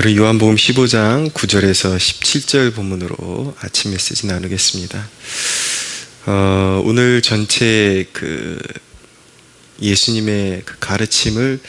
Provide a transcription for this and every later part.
우리 요한복음 15장 9절에서 17절 본문으로 아침 메시지 나누겠습니다. 오늘 전체 예수님의 가르침을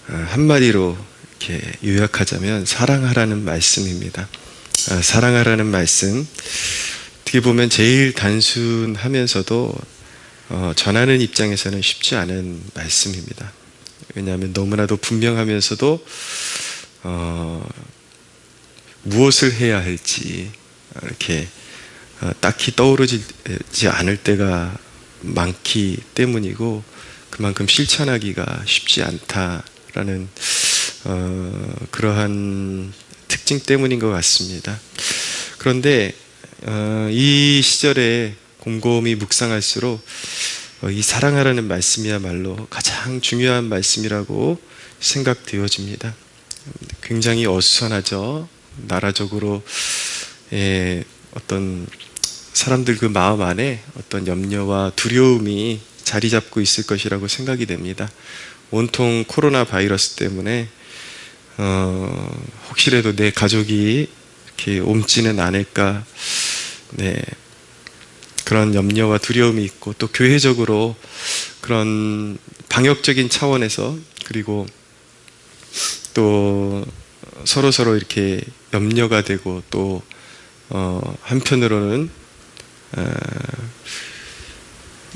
한마디로 이렇게 요약하자면 사랑하라는 말씀입니다. 사랑하라는 말씀, 어떻게 보면 제일 단순하면서도 전하는 입장에서는 쉽지 않은 말씀입니다. 왜냐하면 너무나도 분명하면서도 무엇을 해야 할지 이렇게 딱히 떠오르지 않을 때가 많기 때문이고, 그만큼 실천하기가 쉽지 않다라는 그러한 특징 때문인 것 같습니다. 그런데 이 시절에 곰곰이 묵상할수록 이 사랑하라는 말씀이야말로 가장 중요한 말씀이라고 생각되어집니다. 굉장히 어수선하죠. 나라적으로 어떤 사람들 그 마음 안에 어떤 염려와 두려움이 자리 잡고 있을 것이라고 생각이 됩니다. 온통 코로나 바이러스 때문에 혹시라도 내 가족이 이렇게 옮지는 않을까, 그런 염려와 두려움이 있고, 또 교회적으로 그런 방역적인 차원에서, 그리고 또 서로 이렇게 염려가 되고, 또 한편으로는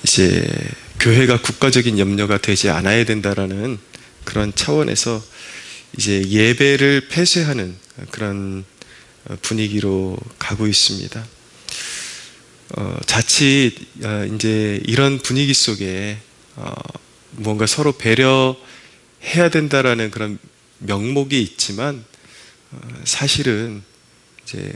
이제 교회가 국가적인 염려가 되지 않아야 된다라는 그런 차원에서 이제 예배를 폐쇄하는 그런 분위기로 가고 있습니다. 자칫 이제 이런 분위기 속에 뭔가 서로 배려해야 된다라는 그런 명목이 있지만, 사실은 이제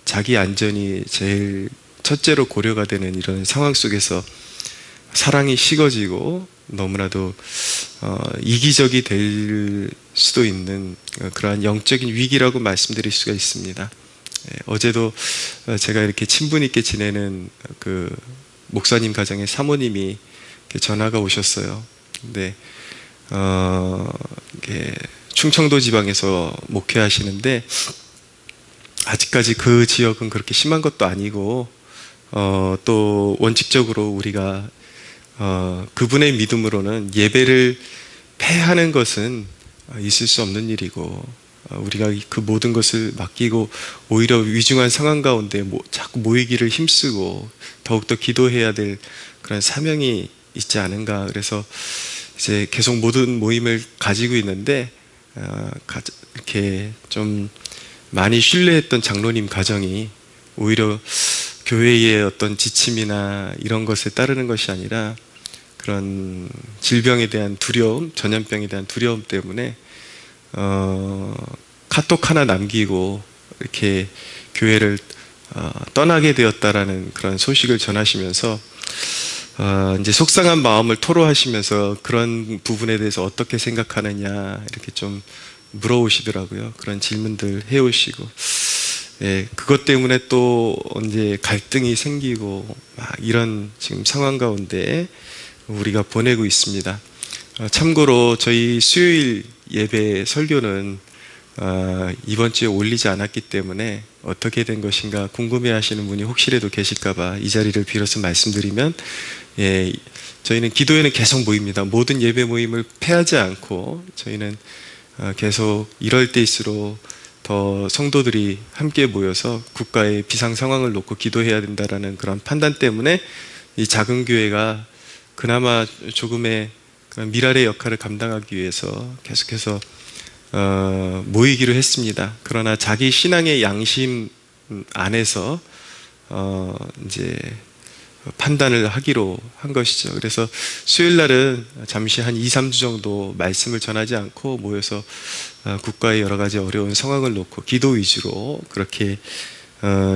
자기 안전이 제일 첫째로 고려가 되는 이런 상황 속에서 사랑이 식어지고 너무나도 이기적이 될 수도 있는 그러한 영적인 위기라고 말씀드릴 수가 있습니다. 어제도 제가 이렇게 친분 있게 지내는 그 목사님 가정의 사모님이 전화가 오셨어요. 근데 충청도 지방에서 목회하시는데, 아직까지 그 지역은 그렇게 심한 것도 아니고, 또 원칙적으로 우리가 그분의 믿음으로는 예배를 폐하는 것은 있을 수 없는 일이고, 우리가 그 모든 것을 맡기고 오히려 위중한 상황 가운데 자꾸 모이기를 힘쓰고 더욱더 기도해야 될 그런 사명이 있지 않은가. 그래서 이제 계속 모든 모임을 가지고 있는데, 이렇게 좀 많이 신뢰했던 장로님 가정이 오히려 교회의 어떤 지침이나 이런 것에 따르는 것이 아니라 그런 질병에 대한 두려움, 전염병에 대한 두려움 때문에 카톡 하나 남기고 이렇게 교회를 떠나게 되었다라는 그런 소식을 전하시면서 이제 속상한 마음을 토로하시면서 그런 부분에 대해서 어떻게 생각하느냐 이렇게 좀 물어오시더라고요. 그런 질문들 해오시고, 그것 때문에 또 이제 갈등이 생기고 막 이런 지금 상황 가운데 우리가 보내고 있습니다. 참고로 저희 수요일 예배 설교는 이번 주에 올리지 않았기 때문에 어떻게 된 것인가 궁금해 하시는 분이 혹시라도 계실까봐 이 자리를 빌어서 말씀드리면, 저희는 기도회는 계속 모입니다. 모든 예배 모임을 폐하지 않고 저희는 계속 이럴 때일수록 더 성도들이 함께 모여서 국가의 비상 상황을 놓고 기도해야 된다라는 그런 판단 때문에 이 작은 교회가 그나마 조금의 그런 미랄의 역할을 감당하기 위해서 계속해서 모이기로 했습니다. 그러나 자기 신앙의 양심 안에서 이제 판단을 하기로 한 것이죠. 그래서 수요일 날은 잠시 한 2-3주 정도 말씀을 전하지 않고 모여서 국가의 여러 가지 어려운 상황을 놓고 기도 위주로 그렇게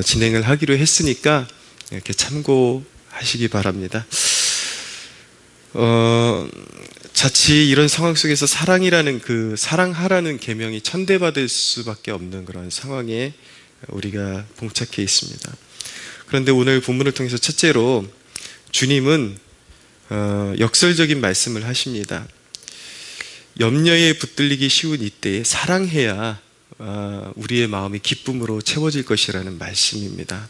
진행을 하기로 했으니까 이렇게 참고하시기 바랍니다. 자칫 이런 상황 속에서 사랑이라는 사랑하라는 계명이 천대받을 수밖에 없는 그런 상황에 우리가 봉착해 있습니다. 그런데 오늘 본문을 통해서 첫째로 주님은 역설적인 말씀을 하십니다. 염려에 붙들리기 쉬운 이때에 사랑해야 우리의 마음이 기쁨으로 채워질 것이라는 말씀입니다.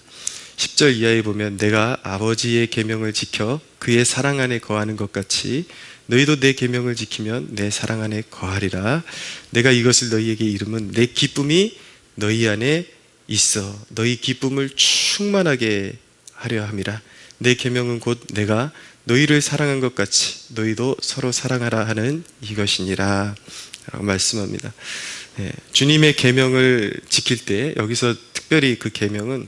10절 이하에 보면 내가 아버지의 계명을 지켜 그의 사랑 안에 거하는 것 같이 너희도 내 계명을 지키면 내 사랑 안에 거하리라. 내가 이것을 너희에게 이름은 내 기쁨이 너희 안에 있어 너희 기쁨을 충만하게 하려 함이라. 내 계명은 곧 내가 너희를 사랑한 것 같이 너희도 서로 사랑하라 하는 이것이니라 라고 말씀합니다. 주님의 계명을 지킬 때 여기서 특별히 그 계명은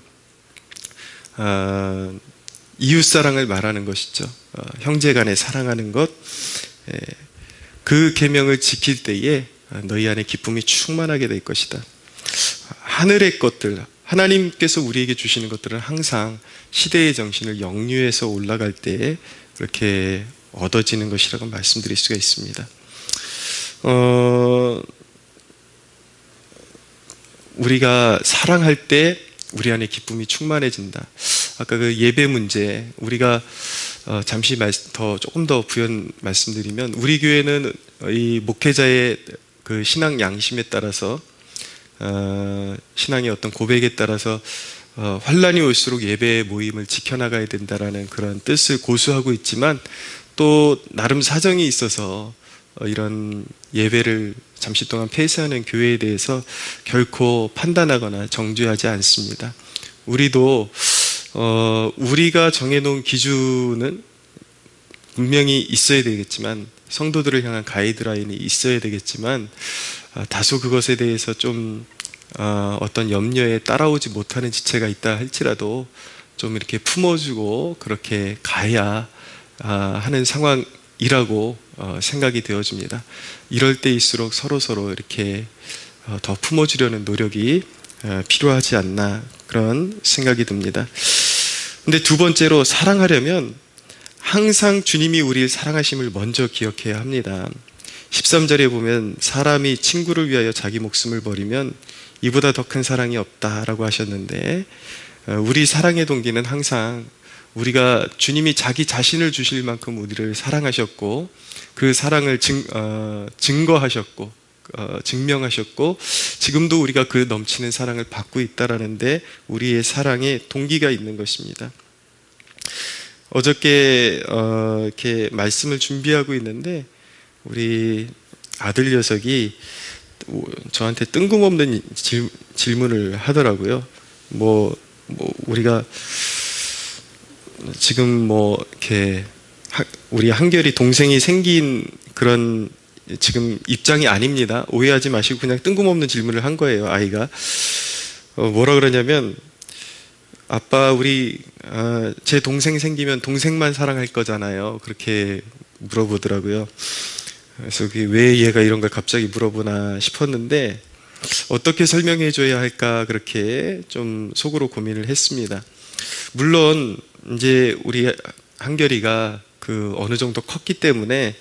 이웃사랑을 말하는 것이죠. 형제간에 사랑하는 것. 그 계명을 지킬 때에 너희 안에 기쁨이 충만하게 될 것이다. 하늘의 것들, 하나님께서 우리에게 주시는 것들은 항상 시대의 정신을 역류해서 올라갈 때 그렇게 얻어지는 것이라고 말씀드릴 수가 있습니다. 우리가 사랑할 때 우리 안에 기쁨이 충만해진다. 아까 그 예배 문제 우리가 잠시 조금 더 부연 말씀드리면 우리 교회는 이 목회자의 그 신앙 양심에 따라서 신앙의 어떤 고백에 따라서 환란이 올수록 예배 모임을 지켜나가야 된다라는 그런 뜻을 고수하고 있지만 또 나름 사정이 있어서 이런 예배를 잠시 동안 폐쇄하는 교회에 대해서 결코 판단하거나 정죄하지 않습니다. 우리도 우리가 정해놓은 기준은 분명히 있어야 되겠지만 성도들을 향한 가이드라인이 있어야 되겠지만 다소 그것에 대해서 좀 어떤 염려에 따라오지 못하는 지체가 있다 할지라도 좀 이렇게 품어주고 그렇게 가야 하는 상황이라고 생각이 되어집니다. 이럴 때일수록 서로 이렇게 더 품어주려는 노력이 필요하지 않나 그런 생각이 듭니다. 근데 두 번째로 사랑하려면 항상 주님이 우리를 사랑하심을 먼저 기억해야 합니다. 13절에 보면 사람이 친구를 위하여 자기 목숨을 버리면 이보다 더 큰 사랑이 없다라고 하셨는데 우리 사랑의 동기는 항상 우리가 주님이 자기 자신을 주실 만큼 우리를 사랑하셨고 그 사랑을 증거하셨고 증명하셨고 지금도 우리가 그 넘치는 사랑을 받고 있다라는데 우리의 사랑에 동기가 있는 것입니다. 어저께 이렇게 말씀을 준비하고 있는데 우리 아들 녀석이 저한테 뜬금없는 질문을 하더라고요. 우리가 지금 이렇게 우리 한결이 동생이 생긴 그런 지금 입장이 아닙니다. 오해하지 마시고 그냥 뜬금없는 질문을 한 거예요. 아이가 뭐라 그러냐면 아빠 제 동생 생기면 동생만 사랑할 거잖아요. 그렇게 물어보더라고요. 그래서 왜 얘가 이런 걸 갑자기 물어보나 싶었는데 어떻게 설명해 줘야 할까 그렇게 좀 속으로 고민을 했습니다. 물론 이제 우리 한결이가 어느 정도 컸기 때문에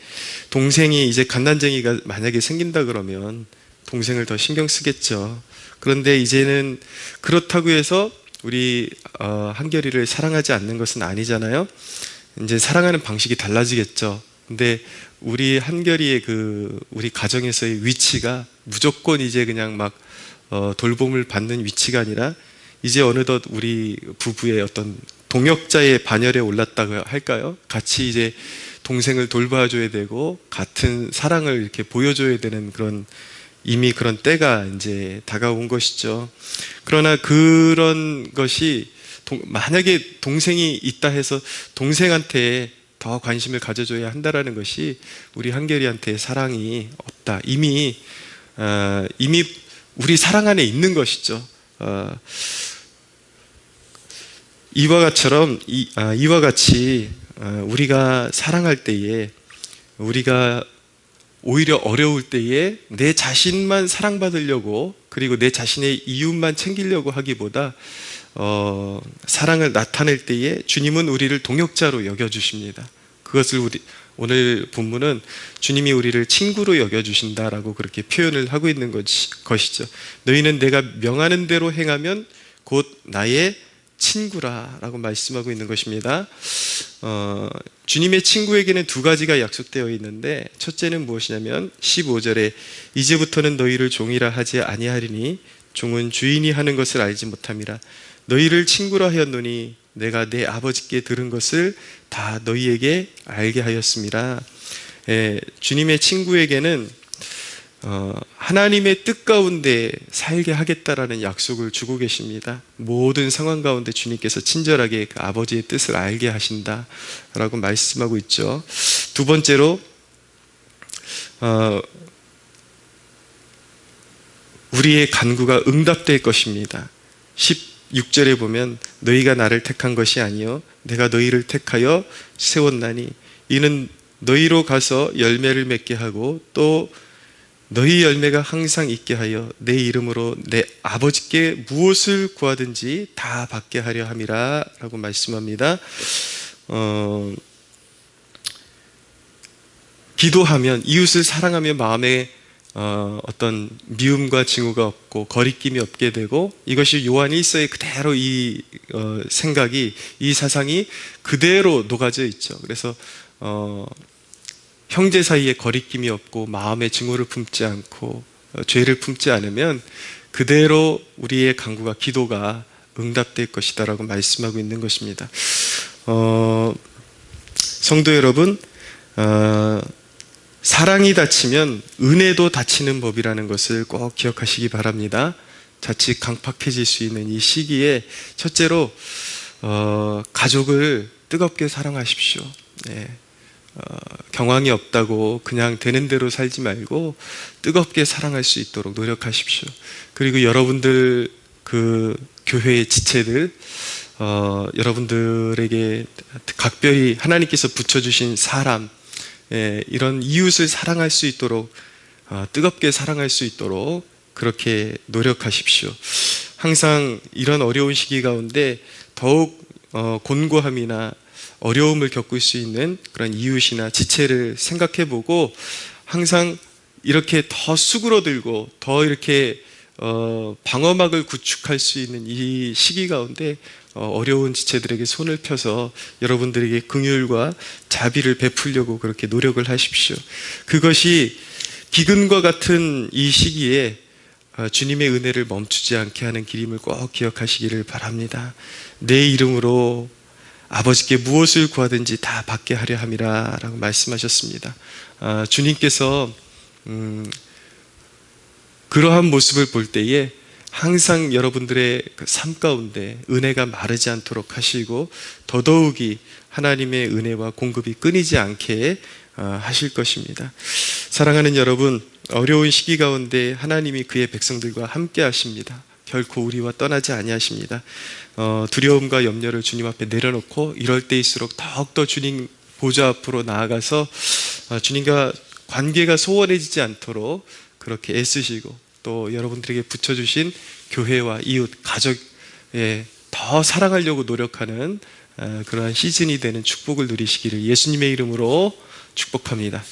동생이 이제 갓난쟁이가 만약에 생긴다 그러면 동생을 더 신경 쓰겠죠. 그런데 이제는 그렇다고 해서 우리 한결이를 사랑하지 않는 것은 아니잖아요. 이제 사랑하는 방식이 달라지겠죠. 근데 우리 한결이의 우리 가정에서의 위치가 무조건 이제 그냥 돌봄을 받는 위치가 아니라 이제 어느덧 우리 부부의 어떤 동역자의 반열에 올랐다고 할까요? 같이 이제 동생을 돌봐줘야 되고 같은 사랑을 이렇게 보여줘야 되는 이미 그런 때가 이제 다가온 것이죠. 그러나 그런 것이 만약에 동생이 있다 해서 동생한테 더 관심을 가져줘야 한다라는 것이 우리 한결이한테 사랑이 없다. 이미 우리 사랑 안에 있는 것이죠. 이와 같이 우리가 사랑할 때에 우리가 오히려 어려울 때에 내 자신만 사랑받으려고 그리고 내 자신의 이웃만 챙기려고 하기보다 사랑을 나타낼 때에 주님은 우리를 동역자로 여겨주십니다. 그것을 오늘 본문은 주님이 우리를 친구로 여겨주신다라고 그렇게 표현을 하고 있는 것이죠. 너희는 내가 명하는 대로 행하면 곧 나의 친구라 라고 말씀하고 있는 것입니다. 주님의 친구에게는 두 가지가 약속되어 있는데, 첫째는 무엇이냐면 15절에 이제부터는 너희를 종이라 하지 아니하리니 종은 주인이 하는 것을 알지 못함이라. 너희를 친구라 하였노니 내가 내 아버지께 들은 것을 다 너희에게 알게 하였음이라. 주님의 친구에게는 하나님의 뜻 가운데 살게 하겠다라는 약속을 주고 계십니다. 모든 상황 가운데 주님께서 친절하게 그 아버지의 뜻을 알게 하신다라고 말씀하고 있죠. 두 번째로 우리의 간구가 응답될 것입니다. 16절에 보면 너희가 나를 택한 것이 아니요 내가 너희를 택하여 세웠나니 이는 너희로 가서 열매를 맺게 하고 또 너희 열매가 항상 있게 하여 내 이름으로 내 아버지께 무엇을 구하든지 다 받게 하려 함이라 라고 말씀합니다. 기도하면, 이웃을 사랑하며 마음에 어떤 미움과 증오가 없고 거리낌이 없게 되고, 이것이 요한 1서에 그대로 이 생각이, 이 사상이 그대로 녹아져 있죠. 그래서 형제 사이에 거리낌이 없고 마음의 증오를 품지 않고 죄를 품지 않으면 그대로 우리의 간구가, 기도가 응답될 것이다 라고 말씀하고 있는 것입니다. 성도 여러분, 사랑이 닫히면 은혜도 닫히는 법이라는 것을 꼭 기억하시기 바랍니다. 자칫 강팍해질 수 있는 이 시기에 첫째로 가족을 뜨겁게 사랑하십시오. 네. 경황이 없다고 그냥 되는 대로 살지 말고 뜨겁게 사랑할 수 있도록 노력하십시오. 그리고 여러분들 그 교회의 지체들, 여러분들에게 각별히 하나님께서 붙여주신 사람, 이런 이웃을 사랑할 수 있도록, 뜨겁게 사랑할 수 있도록 그렇게 노력하십시오. 항상 이런 어려운 시기 가운데 더욱 곤고함이나 어려움을 겪을 수 있는 그런 이웃이나 지체를 생각해보고 항상 이렇게 더 수그러들고 더 이렇게 방어막을 구축할 수 있는 이 시기 가운데 어려운 지체들에게 손을 펴서 여러분들에게 긍휼과 자비를 베풀려고 그렇게 노력을 하십시오. 그것이 기근과 같은 이 시기에 주님의 은혜를 멈추지 않게 하는 길임을 꼭 기억하시기를 바랍니다. 내 이름으로 아버지께 무엇을 구하든지 다 받게 하려 함이라 라고 말씀하셨습니다. 주님께서 그러한 모습을 볼 때에 항상 여러분들의 그 삶 가운데 은혜가 마르지 않도록 하시고 더더욱이 하나님의 은혜와 공급이 끊이지 않게 하실 것입니다. 사랑하는 여러분, 어려운 시기 가운데 하나님이 그의 백성들과 함께 하십니다. 결코 우리와 떠나지 아니하십니다. 두려움과 염려를 주님 앞에 내려놓고 이럴 때일수록 더욱더 주님 보좌 앞으로 나아가서 주님과 관계가 소원해지지 않도록 그렇게 애쓰시고, 또 여러분들에게 붙여주신 교회와 이웃, 가족에 더 사랑하려고 노력하는 그러한 시즌이 되는 축복을 누리시기를 예수님의 이름으로 축복합니다.